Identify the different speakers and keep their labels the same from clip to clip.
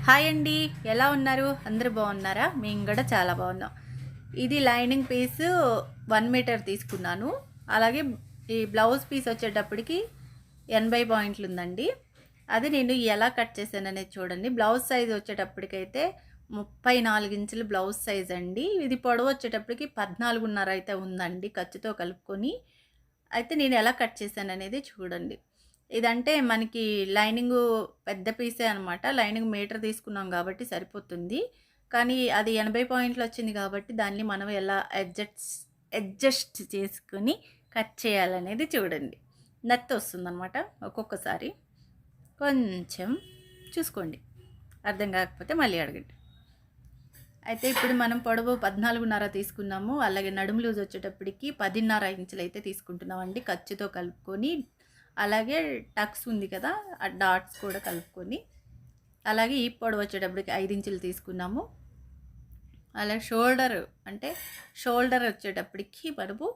Speaker 1: Hi అండి, ఎలా ఉన్నారు? అందరూ బాగున్నారా? మేము కూడా చాలా బాగున్నాం. ఇది లైనింగ్ పీసు 1 మీటర్ తీసుకున్నాను. అలాగే ఈ బ్లౌజ్ పీస్ వచ్చేటప్పటికి 80 పాయింట్లు ఉందండి. అది నేను ఎలా కట్ చేశాననేది చూడండి. బ్లౌజ్ సైజ్ వచ్చేటప్పటికైతే 34 ఇంచులు బ్లౌజ్ సైజ్ అండి. ఇది పొడవు వచ్చేటప్పటికి 14.5 అయితే ఉందండి ఖర్చుతో కలుపుకొని. అయితే నేను ఎలా కట్ చేశాననేది చూడండి. ఇదంటే మనకి లైనింగు పెద్ద పీసే అనమాట. లైనింగ్ మీటర్ తీసుకున్నాం కాబట్టి సరిపోతుంది. కానీ అది 80 పాయింట్లు వచ్చింది కాబట్టి దాన్ని మనం ఎలా అడ్జస్ట్ చేసుకొని కట్ చేయాలనేది చూడండి. నత్తొస్తుందనమాట ఒక్కొక్కసారి. కొంచెం చూసుకోండి. అర్థం కాకపోతే మళ్ళీ అడగండి. అయితే ఇప్పుడు మనం పొడవు 14.5 తీసుకున్నాము. అలాగే నడుము లూజ్ వచ్చేటప్పటికి 10.5 ఇంచులు అయితే తీసుకుంటున్నామండి ఖర్చుతో కలుపుకొని. అలాగే టక్స్ ఉంది కదా, ఆ డాట్స్ కూడా కలుపుకొని. అలాగే ఈ పొడవు వచ్చేటప్పటికి 5 ఇంచులు తీసుకున్నాము. అలాగే షోల్డర్ వచ్చేటప్పటికి మనము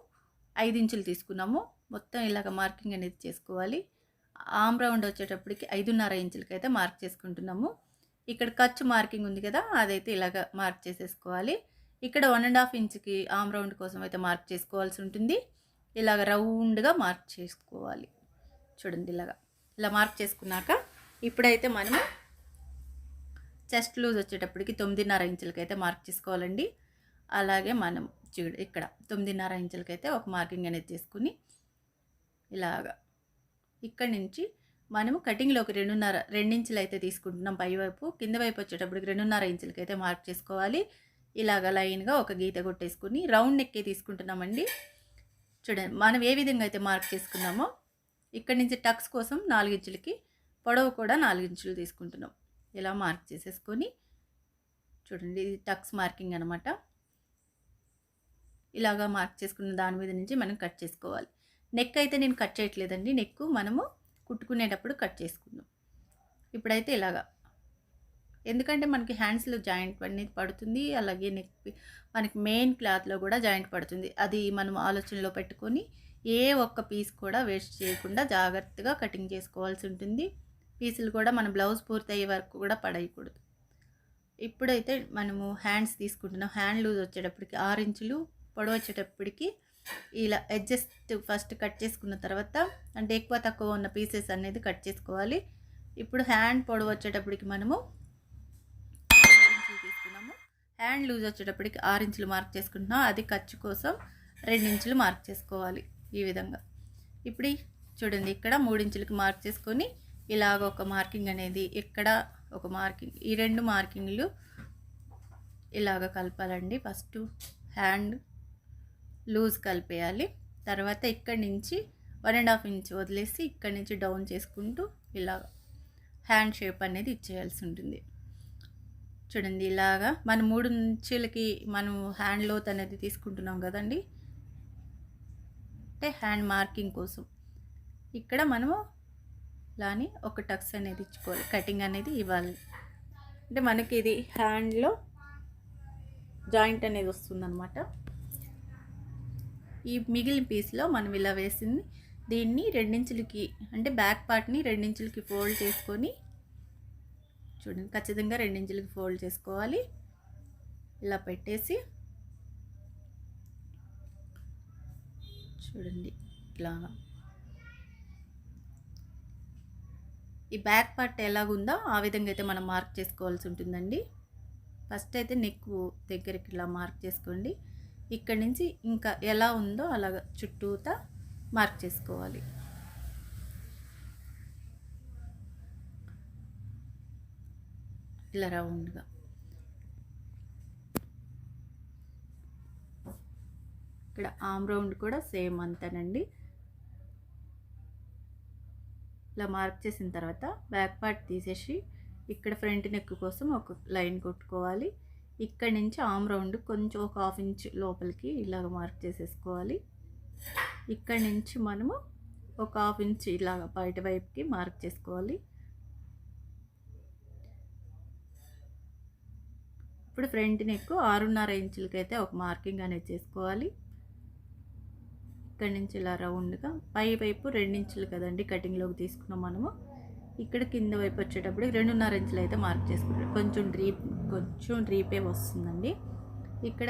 Speaker 1: 5 ఇంచులు తీసుకున్నాము. మొత్తం ఇలాగ మార్కింగ్ అనేది చేసుకోవాలి. ఆమ్ రౌండ్ వచ్చేటప్పటికి 5.5 ఇంచులకి అయితే మార్క్ చేసుకుంటున్నాము. ఇక్కడ ఖర్చు మార్కింగ్ ఉంది కదా, అదైతే ఇలాగ మార్క్ చేసేసుకోవాలి. ఇక్కడ 1.5 ఇంచుకి ఆమ్ రౌండ్ కోసం అయితే మార్క్ చేసుకోవాల్సి ఉంటుంది. ఇలాగ రౌండ్గా మార్క్ చేసుకోవాలి. చూడండి, ఇలా మార్క్ చేసుకున్నాక ఇప్పుడైతే మనము చెస్ట్ లూజ్ వచ్చేటప్పటికి 9.5 ఇంచులకి అయితే మార్క్ చేసుకోవాలండి. అలాగే మనం ఇక్కడ 9.5 ఇంచులకి అయితే ఒక మార్కింగ్ అనేది చేసుకుని ఇలాగా ఇక్కడ నుంచి మనము కటింగ్లోకి 2 ఇంచులు అయితే తీసుకుంటున్నాం పైవైపు. కింద వైపు వచ్చేటప్పటికి 2.5 ఇంచులకి అయితే మార్క్ చేసుకోవాలి. ఇలాగ లైన్గా ఒక గీత కొట్టేసుకుని రౌండ్ నెక్కే తీసుకుంటున్నామండి. చూడండి, మనం ఏ విధంగా అయితే మార్క్ చేసుకున్నామో ఇక్కడ నుంచి టక్స్ కోసం 4 ఇంచులకి, పొడవు కూడా 4 ఇంచులు తీసుకుంటున్నాం. ఇలా మార్క్ చేసేసుకొని చూడండి, ఇది టక్స్ మార్కింగ్ అనమాట. ఇలాగా మార్క్ చేసుకున్న దాని మీద నుంచి మనం కట్ చేసుకోవాలి. నెక్ అయితే నేను కట్ చేయట్లేదండి. నెక్ మనము కుట్టుకునేటప్పుడు కట్ చేసుకుందాం. ఇప్పుడైతే ఇలాగా, ఎందుకంటే మనకి హ్యాండ్స్లో జాయింట్ అనేది పడుతుంది. అలాగే నెక్ మనకి మెయిన్ క్లాత్లో కూడా జాయింట్ పడుతుంది. అది మనం ఆలోచనలో పెట్టుకొని ఏ ఒక్క పీస్ కూడా వేస్ట్ చేయకుండా జాగ్రత్తగా కటింగ్ చేసుకోవాల్సి ఉంటుంది. పీసులు కూడా మన బ్లౌజ్ పూర్తయ్యే వరకు కూడా పడేయకూడదు. ఇప్పుడైతే మనము హ్యాండ్స్ తీసుకుంటున్నాం. హ్యాండ్ లూజ్ వచ్చేటప్పటికి 6 ఇంచులు, పొడవు వచ్చేటప్పటికి ఇలా అడ్జస్ట్ ఫస్ట్ కట్ చేసుకున్న తర్వాత, అంటే ఎక్కువ తక్కువ ఉన్న పీసెస్ అనేది కట్ చేసుకోవాలి. ఇప్పుడు హ్యాండ్ పొడవు వచ్చేటప్పటికి మనము 6 ఇంచులు తీసుకున్నాము. హ్యాండ్ లూజ్ వచ్చేటప్పటికి 6 ఇంచులు మార్క్ చేసుకుంటున్నాం. అది ఖర్చు కోసం 2 ఇంచులు మార్క్ చేసుకోవాలి ఈ విధంగా. ఇప్పుడు చూడండి, ఇక్కడ 3 ఇంచులకి మార్క్ చేసుకొని ఇలాగ ఒక మార్కింగ్ అనేది, ఇక్కడ ఒక మార్కింగ్, ఈ 2 మార్కింగ్లు ఇలాగ కలపాలండి. ఫస్ట్ హ్యాండ్ లూజ్ కలిపేయాలి. తర్వాత ఇక్కడి నుంచి 1.5 ఇంచ్ వదిలేసి ఇక్కడి నుంచి డౌన్ చేసుకుంటూ ఇలాగ హ్యాండ్ షేప్ అనేది ఇచ్చేయాల్సి ఉంటుంది. చూడండి, ఇలాగా మనం 3 ఇంచులకి మనం హ్యాండ్ లోత్ అనేది తీసుకుంటున్నాం కదండి, అంటే హ్యాండ్ మార్కింగ్ కోసం. ఇక్కడ మనము ఇలాని ఒక టక్స్ అనేది ఇచ్చుకోవాలి, కటింగ్ అనేది ఇవ్వాలి. అంటే మనకి ఇది హ్యాండ్లో జాయింట్ అనేది వస్తుందన్నమాట. ఈ మిగిలిన పీస్లో మనం ఇలా వేసింది దీన్ని 2 ఇంచులకి, అంటే బ్యాక్ పార్ట్ని 2 ఇంచులకి ఫోల్డ్ చేసుకొని, చూడండి ఖచ్చితంగా 2 ఇంచులకి ఫోల్డ్ చేసుకోవాలి. ఇలా పెట్టేసి చూడండి, ఇలాగా ఈ బ్యాక్ పార్ట్ ఎలాగుందో ఆ విధంగా అయితే మనం మార్క్ చేసుకోవాల్సి ఉంటుందండి. ఫస్ట్ అయితే నెక్ దగ్గరికి ఇలా మార్క్ చేసుకోండి. ఇక్కడి నుంచి ఇంకా ఎలా ఉందో అలాగ చుట్టూతా మార్క్ చేసుకోవాలి. ఇలా రౌండ్గా. ఇక్కడ ఆమ్ రౌండ్ కూడా సేమ్ అంతేనండి. ఇలా మార్క్ చేసిన తర్వాత బ్యాక్ పార్ట్ తీసేసి ఇక్కడ ఫ్రంట్ నెక్ కోసం ఒక లైన్ కొట్టుకోవాలి. ఇక్కడ నుంచి ఆమ్ రౌండ్ కొంచెం ఒక 1/2 ఇంచ్ లోపలికి ఇలాగ మార్క్ చేసేసుకోవాలి. ఇక్కడ నుంచి మనము ఒక 1/2 ఇంచ్ ఇలాగ బయట వైపుకి మార్క్ చేసుకోవాలి. ఇప్పుడు ఫ్రంట్ నెక్ 6.5 ఇంచులకి అయితే ఒక మార్కింగ్ అనేది చేసుకోవాలి. ఇక్కడ నుంచి ఇలా రౌండ్గా పై వైపు 2 ఇంచులు కదండి కటింగ్లోకి తీసుకున్నాం మనము. ఇక్కడ కింద వైపు వచ్చేటప్పుడు 2.5 ఇంచులు అయితే మార్క్ చేసుకుంటారు. కొంచెం డ్రీపే వస్తుందండి. ఇక్కడ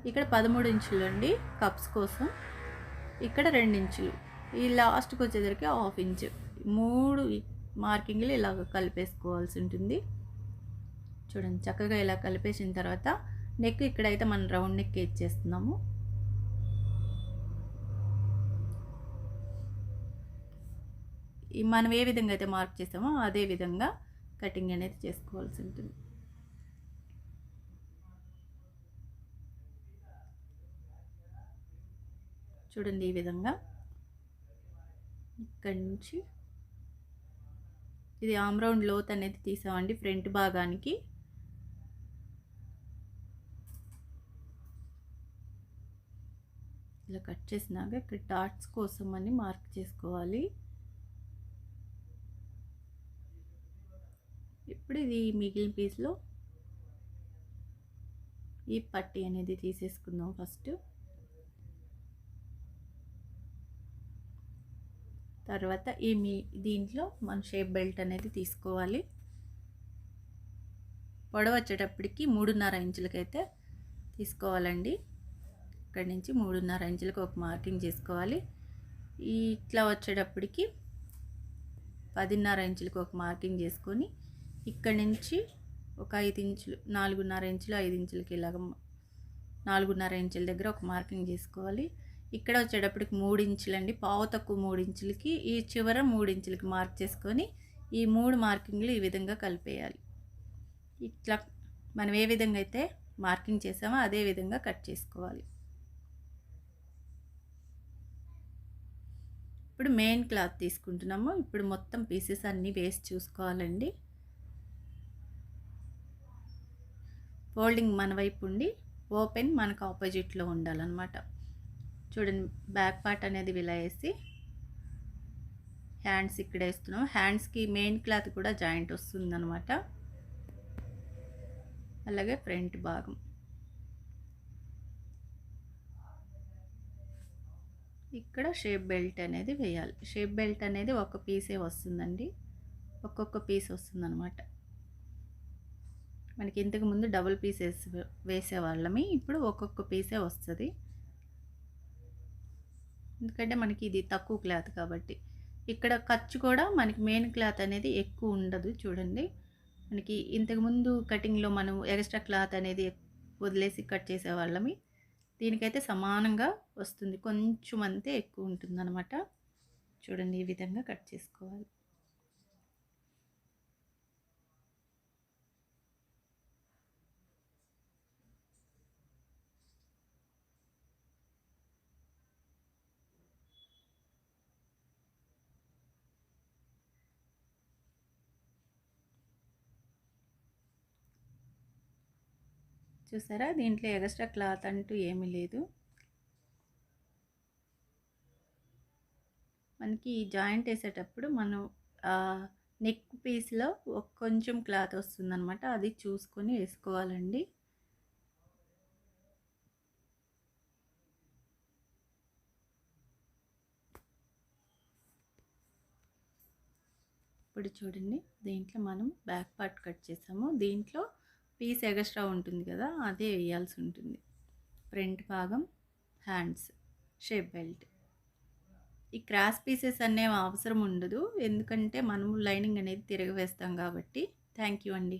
Speaker 1: ఇక్కడ 13 ఇంచులు అండి కప్స్ కోసం. ఇక్కడ 2 ఇంచులు. ఈ లాస్ట్కి వచ్చేసరికి 1/2 ఇంచు. 3 మార్కింగ్లు ఇలాగ కలిపేసుకోవాల్సి ఉంటుంది. చూడండి చక్కగా ఇలా కలిపేసిన తర్వాత నెక్ ఇక్కడైతే మనం రౌండ్ నెక్ ఇచ్చేస్తున్నాము. మనం ఏ విధంగా అయితే మార్క్ చేసామో అదే విధంగా కటింగ్ అనేది చేసుకోవాల్సి ఉంటుంది. చూడండి ఈ విధంగా ఇక్కడి నుంచి ఇది ఆమ్ రౌండ్ లోత్ అనేది తీసామండి ఫ్రంట్ భాగానికి. ఇలా కట్ చేసినాక ఇక్కడ డాట్స్ కోసం అని మార్క్ చేసుకోవాలి. ఇప్పుడు ఇది మిగిలిన పీస్లో ఈ పట్టీ అనేది తీసేసుకుందాం ఫస్ట్. తర్వాత దీంట్లో మన షేప్ బెల్ట్ అనేది తీసుకోవాలి. పొడవు వచ్చేటప్పటికి 3.5 ఇంచులకైతే తీసుకోవాలండి. ఇక్కడి నుంచి 3.5 ఇంచులకు ఒక మార్కింగ్ చేసుకోవాలి. ఇట్లా వచ్చేటప్పటికి 10.5 ఇంచులకు ఒక మార్కింగ్ చేసుకొని ఇక్కడి నుంచి ఒక 5 ఇంచులు 4.5 ఇంచులు 5 ఇంచులకి ఇలాగ 4.5 ఇంచుల దగ్గర ఒక మార్కింగ్ చేసుకోవాలి. ఇక్కడ వచ్చేటప్పటికి 3 ఇంచులు అండి, పావు తక్కువ 3 ఇంచులకి ఈ చివర 3 ఇంచులకి మార్క్ చేసుకొని ఈ 3 మార్కింగ్లు ఈ విధంగా కలిపేయాలి. ఇట్లా మనం ఏ విధంగా అయితే మార్కింగ్ చేసామో అదే విధంగా కట్ చేసుకోవాలి. ఇప్పుడు మెయిన్ క్లాత్ తీసుకుంటున్నాము. ఇప్పుడు మొత్తం పీసెస్ అన్నీ వేసి చూసుకోవాలండి. ఫోల్డింగ్ మన వైపు ఉండి ఓపెన్ మనకు ఆపోజిట్లో ఉండాలన్నమాట. చూడండి బ్యాక్ పార్ట్ అనేది ఇలా వేసి హ్యాండ్స్ ఇక్కడ వేస్తున్నాం. హ్యాండ్స్కి మెయిన్ క్లాత్ కూడా జాయింట్ వస్తుందన్నమాట. అలాగే ఫ్రంట్ భాగం ఇక్కడ షేప్ బెల్ట్ అనేది వేయాలి. షేప్ బెల్ట్ అనేది ఒక పీసే వస్తుందండి, ఒక్కొక్క పీస్ వస్తుందన్నమాట. మనకి ఇంతకుముందు డబుల్ పీసెస్ వేసేవాళ్ళమి, ఇప్పుడు ఒక్కొక్క పీసే వస్తుంది. ఎందుకంటే మనకి ఇది తక్కువ క్లాత్ కాబట్టి. ఇక్కడ ఖర్చు కూడా మనకి మెయిన్ క్లాత్ అనేది ఎక్కువ ఉండదు. చూడండి మనకి ఇంతకుముందు కటింగ్లో మనం ఎక్స్ట్రా క్లాత్ అనేది వదిలేసి కట్ చేసేవాళ్ళమి, దీనికైతే సమానంగా వస్తుంది. కొంచెం అంతే ఎక్కువ ఉంటుందన్నమాట. చూడండి ఈ విధంగా కట్ చేసుకోవాలి. చూసారా దీంట్లో ఎక్స్ట్రా క్లాత్ అంటూ ఏమీ లేదు. మనకి జాయింట్ వేసేటప్పుడు మనం నెక్ పీస్లో కొంచెం క్లాత్ వస్తుందన్నమాట, అది చూసుకొని వేసుకోవాలండి. ఇప్పుడు చూడండి దీంట్లో మనం బ్యాక్ పార్ట్ కట్ చేసాము, దీంట్లో పీస్ ఎక్స్ట్రా ఉంటుంది కదా అదే వేయాల్సి ఉంటుంది. ఫ్రంట్ భాగం, హ్యాండ్స్, షేప్ బెల్ట్. ఈ క్రాస్ పీసెస్ అనేవి అవసరం ఉండదు, ఎందుకంటే మనము లైనింగ్ అనేది తిరగవేస్తాం కాబట్టి. థ్యాంక్ యూ అండి.